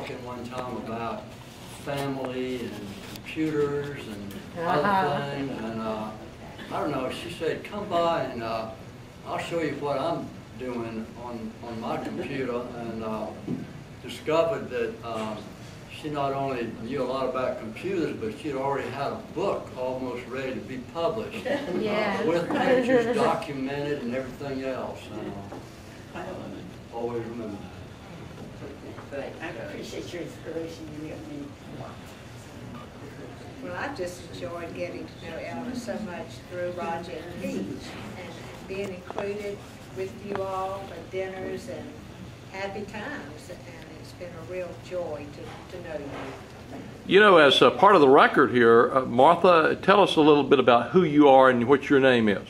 talking one time about family and computers and other things, and I don't know, she said, come by and I'll show you what I'm doing on my computer, and discovered that she not only knew a lot about computers, but she'd already had a book almost ready to be published, with pictures documented and everything else. Always remember that. I appreciate your inspiration. You give me. Well, I've just enjoyed getting to know Eleanor so much through Roger and Pete, and being included with you all at dinners and happy times, and it's been a real joy to know you. You know, as a part of the record here, Martha, tell us a little bit about who you are and what your name is.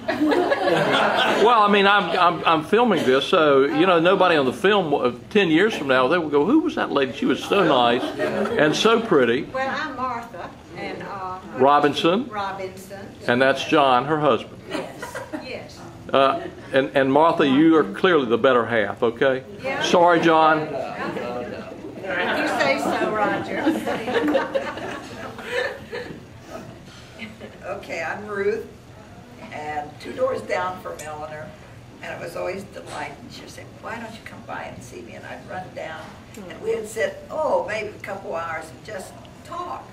Well, I mean, I'm filming this, so you know, nobody on the film 10 years from now they will go, "Who was that lady? She was so nice and so pretty." Well, I'm Martha, and Robinson, and that's John, her husband. Yes. And Martha, you are clearly the better half. Okay. Yeah. Sorry, John. You say so, Roger. Okay, I'm Ruth, and 2 doors down from Eleanor, and it was always delight. And she'd say, "Why don't you come by and see me?" And I'd run down, and we'd sit, maybe a couple hours and just talk.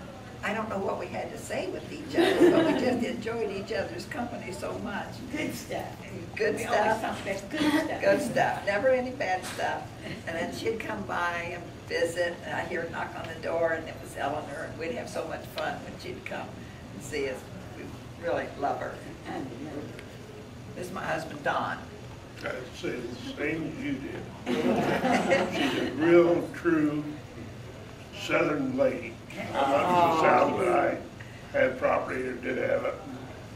I don't know what we had to say with each other, but we just enjoyed each other's company so much. Good stuff. Good We stuff. always talk about good stuff. Good stuff. Never any bad stuff. And then she'd come by and visit, and I'd hear her knock on the door, and it was Eleanor, and we'd have so much fun when she'd come and see us. We really love her. This is my husband, Don. I'd say the same as you did. She's a real, true Southern lady. I'm not from the South, but I had property or did have a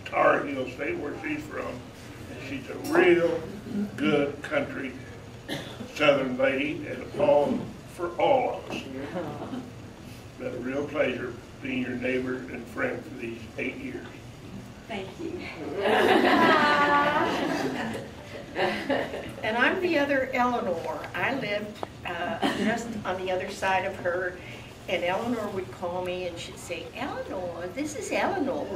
Tar Heel State where she's from. And she's a real good country Southern lady, and all for all of us. It's been a real pleasure being your neighbor and friend for these 8 years. Thank you. And I'm the other Eleanor. I lived just on the other side of her, and Eleanor would call me and she'd say, "Eleanor, this is Eleanor."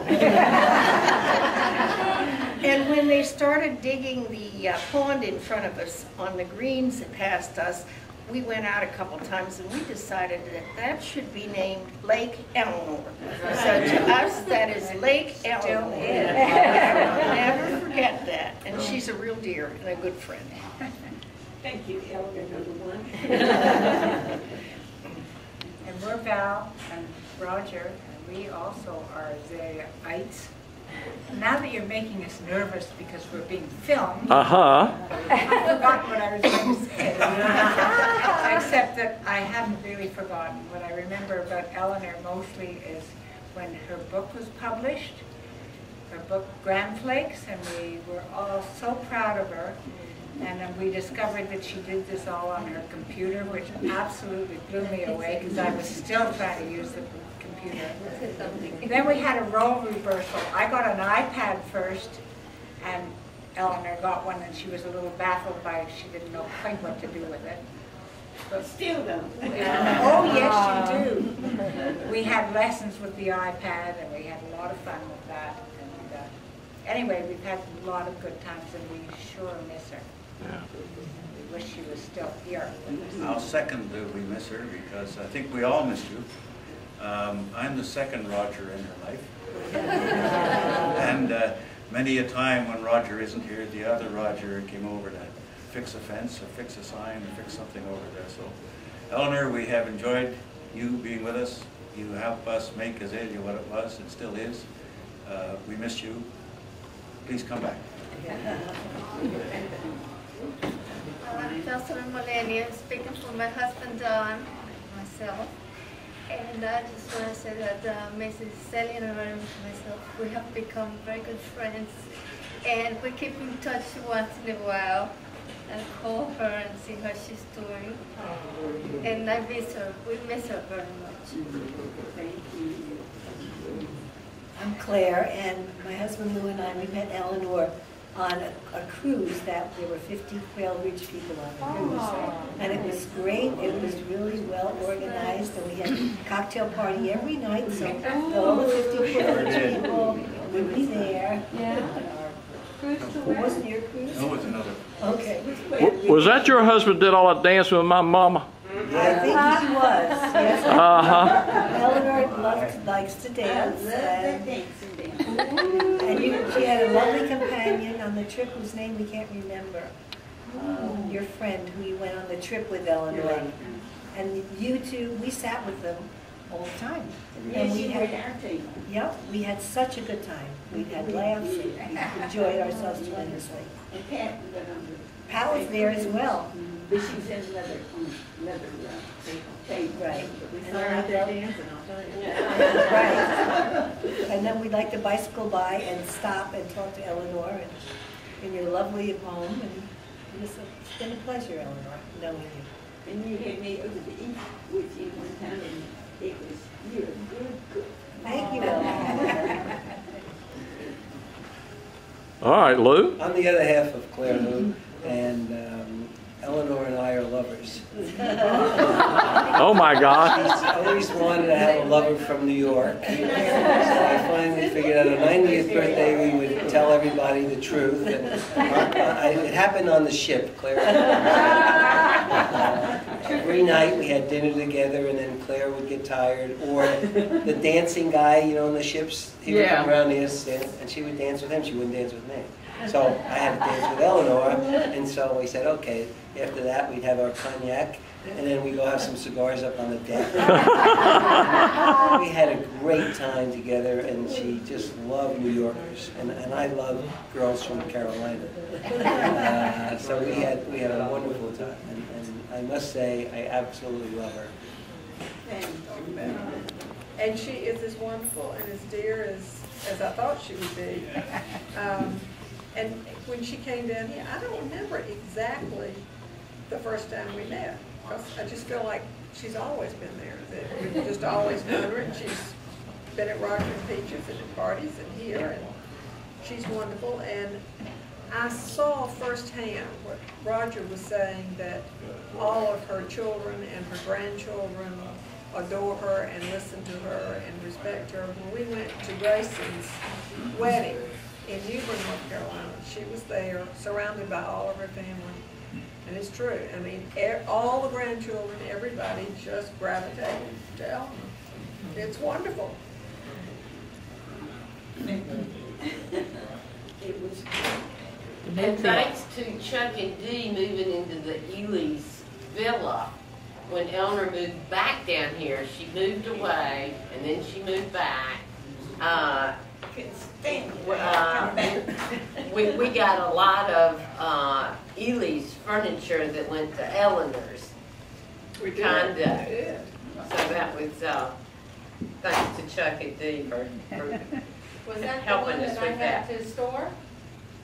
And when they started digging the pond in front of us on the greens that passed us, we went out a couple times and we decided that should be named Lake Eleanor. So to us, that is Lake Eleanor. I'll never forget that. And she's a real dear and a good friend. Thank you, Eleanor, #1. And we're Val and Roger, and we also are Azalea-ites. Now that you're making us nervous because we're being filmed, I forgot what I was going to say. Except that I haven't really forgotten. What I remember about Eleanor mostly is when her book was published, her book Grand Flakes, and we were all so proud of her. And then we discovered that she did this all on her computer, which absolutely blew me away because I was still trying to use the computer. Then we had a role reversal. I got an iPad first, and Eleanor got one, and she was a little baffled by it. She didn't know quite what to do with it. But still though. Oh, yes, you do. We had lessons with the iPad, and we had a lot of fun with that. And anyway, we've had a lot of good times, and we sure miss her. Yeah. We wish she was still here. I'll second that we miss her because I think we all miss you. I'm the second Roger in her life. And many a time when Roger isn't here, the other Roger came over to fix a fence or fix a sign or fix something over there. So, Eleanor, we have enjoyed you being with us. You help us make Azalea what it was and still is. We miss you. Please come back. I'm Jocelyn Millennium, speaking for my husband Don, myself. And I just want to say that Mrs. Eleanor and myself, we have become very good friends. And we keep in touch once in a while and call her and see how she's doing. And I miss her. We miss her very much. Thank you. I'm Claire, and my husband Lou and I, we met Eleanor on a cruise that there were 50 Quail Ridge people on the cruise. And it was great. It was really well organized, and we had a cocktail party every night, so all the 50 Quail Ridge people would be there. Wasn't your cruise? No, it was another. Okay. Was that your husband did all that dancing with my mama? I think he was, yes. Eleanor likes to dance, and she had a lovely companion on the trip whose name we can't remember. Your friend who you went on the trip with, Eleanor. And you two, we sat with them all the time. And we had, we had such a good time. We had laughs, and we enjoyed ourselves tremendously. Pat was there as well. But she was in another tape. Right. We saw her out there dancing, I'll tell you. Right. And then we'd like to bicycle by and stop and talk to Eleanor in your lovely home. And it's been a pleasure, Eleanor, knowing you. And you had me over to eat with you one time, and it was, you're a good cook. Thank you, Eleanor. All right, Lou. I'm the other half of Claire Lou, and Eleanor and I are lovers. Oh my God. She's always wanted to have a lover from New York. So I finally figured out on her 90th birthday we would tell everybody the truth. And it happened on the ship, Claire. Every night we had dinner together, and then Claire would get tired. Or the dancing guy, you know, on the ships, he would come around and she would dance with him. She wouldn't dance with me. So I had to dance with Eleanor, and so we said, okay, after that we'd have our cognac, and then we'd go have some cigars up on the deck. We had a great time together, and she just loved New Yorkers, and I love girls from Carolina. So we had a wonderful time, and I must say, I absolutely love her. And she is as wonderful and as dear as I thought she would be. And when she came down here, I don't remember exactly the first time we met. Because I just feel like she's always been there. That we've just always known her, and she's been at Roger and Peaches and at parties and here, and she's wonderful. And I saw firsthand what Roger was saying, that all of her children and her grandchildren adore her and listen to her and respect her. When we went to Grayson's wedding in Newbern, North Carolina, she was there, surrounded by all of her family. And it's true. I mean, all the grandchildren, everybody just gravitated to Eleanor. It's wonderful. It was. And thanks to Chuck and Dee moving into the Ely's villa, when Eleanor moved back down here, she moved away, and then she moved back. We got a lot of Ely's furniture that went to Eleanor's condo. So that was thanks to Chuck and Dee for Was that helping the one us that I with had that. to store?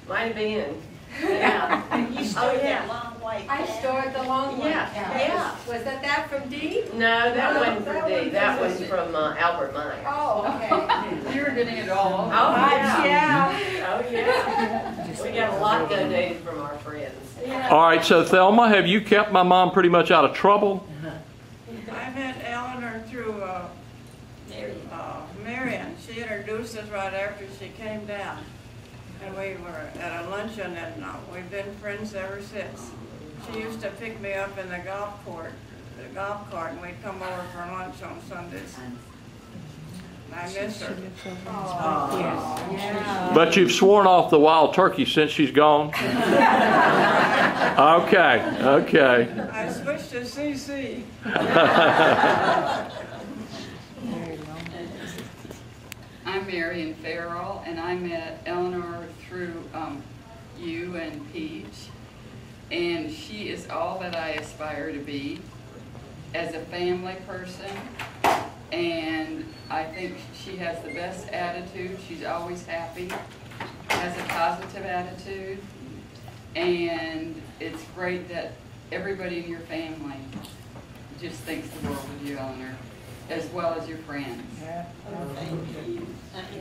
Might have been. Yeah. You stored that long white I stored the long one. Yeah. Was that from Dee? No, that wasn't from Dee. That was from Albert Meyer. Oh, okay. You were getting it all. Oh, yeah. Oh, yeah. We got a lot donated from our friends. All right, so Thelma, have you kept my mom pretty much out of trouble? I met Eleanor through Marion. She introduced us right after she came down. And we were at a luncheon, and we've been friends ever since. She used to pick me up in the golf cart, and we'd come over for lunch on Sundays. And I miss her. But you've sworn off the wild turkey since she's gone? Okay. I switched to CC. I'm Marion Farrell, and I met Eleanor through you and Peach, and she is all that I aspire to be as a family person, and I think she has the best attitude. She's always happy, has a positive attitude, and it's great that everybody in your family just thinks the world of you, Eleanor, as well as your friends. Thank you.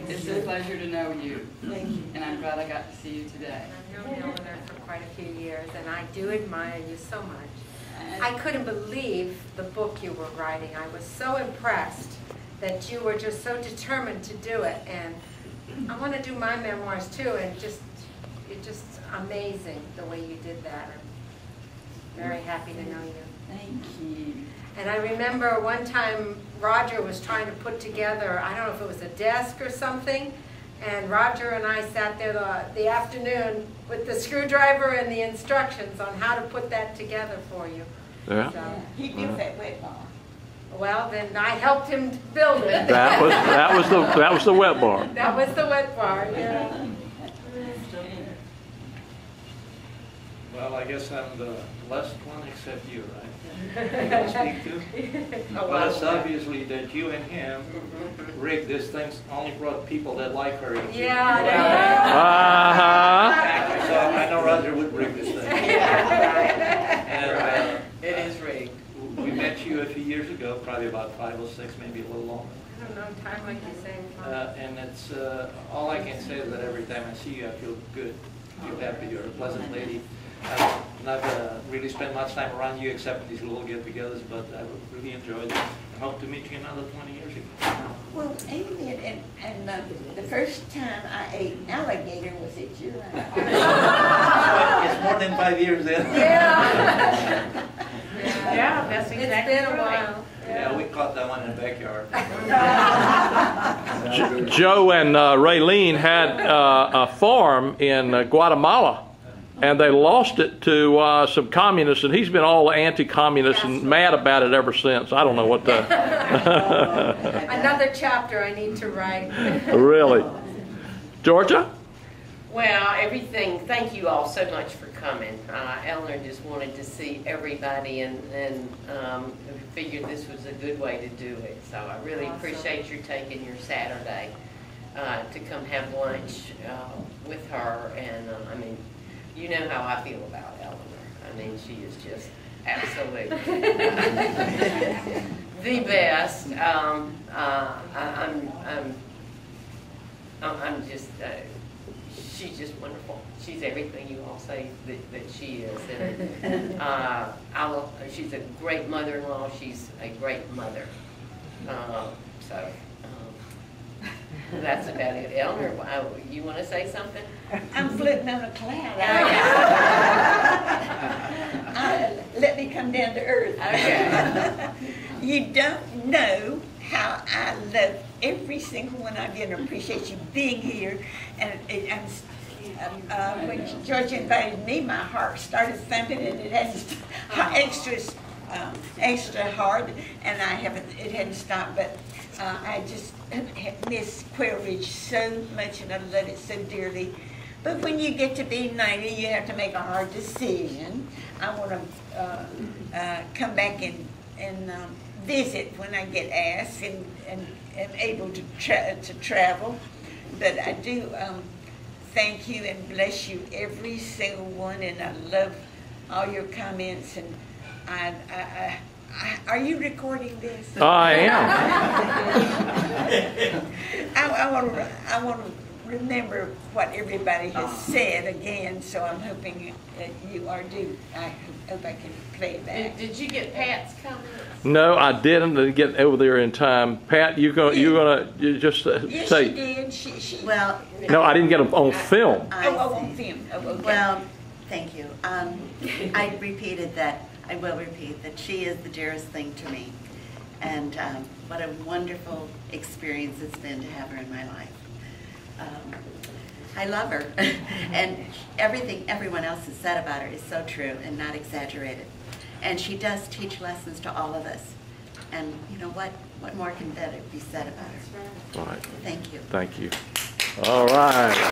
It's It's a pleasure to know you. Thank you. And I'm glad I got to see you today. I've known Eleanor for quite a few years, and I do admire you so much. I couldn't believe the book you were writing. I was so impressed that you were just so determined to do it. And I want to do my memoirs too, and it's just amazing the way you did that. I'm very happy to know you. Thank you. And I remember one time Roger was trying to put together, I don't know if it was a desk or something, and Roger and I sat there the afternoon with the screwdriver and the instructions on how to put that together for you. Yeah. So, He built that wet bar. well, then I helped him build it. That was the wet bar. That was the wet bar, yeah. Well, I guess I'm the last one except you, right? Can I speak to? Well, it's obviously that you and him rigged this thing, only brought people that like her. Yeah. So I know Roger would rig this thing. And, It is rigged. we met you a few years ago, probably about 5 or 6, maybe a little longer. I don't know, time like you say. And it's all I can say is that every time I see you, I feel good. I feel happy. You're a pleasant lady. I've not really spent much time around you except these little get-togethers, but I really enjoyed it. I hope to meet you another 20 years ago. Well, amen. And the first time I ate alligator was at your house. It's more than 5 years then. Yeah. Yeah, that's exactly It's been a right. while. Yeah, we caught that one in the backyard. Joe and Raylene had a farm in Guatemala, and they lost it to some communists, and he's been all anti-communist and mad about it ever since. I don't know what the... Another chapter I need to write. Really? Georgia? Well, everything, thank you all so much for coming. Eleanor just wanted to see everybody and figured this was a good way to do it. So I really appreciate your taking your Saturday to come have lunch with her. And I mean, you know how I feel about Eleanor. I mean, she is just absolutely the best. I'm just... she's just wonderful. She's everything you all say that she is. And she's a great mother-in-law. She's a great mother. That's about it. Eleanor, you want to say something? I'm floating on a cloud. Let me come down to earth. Okay. You don't know how I love every single one of you and appreciate you being here. And when Georgia invited me, my heart started thumping, and it hadn't extra hard, and it hadn't stopped. But I just miss Quail Ridge so much, and I love it so dearly. But when you get to be 90, you have to make a hard decision. I want to come back and visit when I get asked and am able to travel. But I do thank you and bless you, every single one, and I love all your comments. And are you recording this? I am. I want to remember what everybody has said again, so I'm hoping that you are due. I hope I can play it back. Did you get Pat's comments? No, I didn't get over there in time. Pat, you just Yes, say? she did. She Well, No, I didn't get them on film. on film. Oh, okay. well, thank you. I repeated that. I will repeat that she is the dearest thing to me, and what a wonderful experience it's been to have her in my life. I love her, and everything everyone else has said about her is so true and not exaggerated. And she does teach lessons to all of us. And you know what? What more can better be said about her? All right. Thank you. Thank you. All right.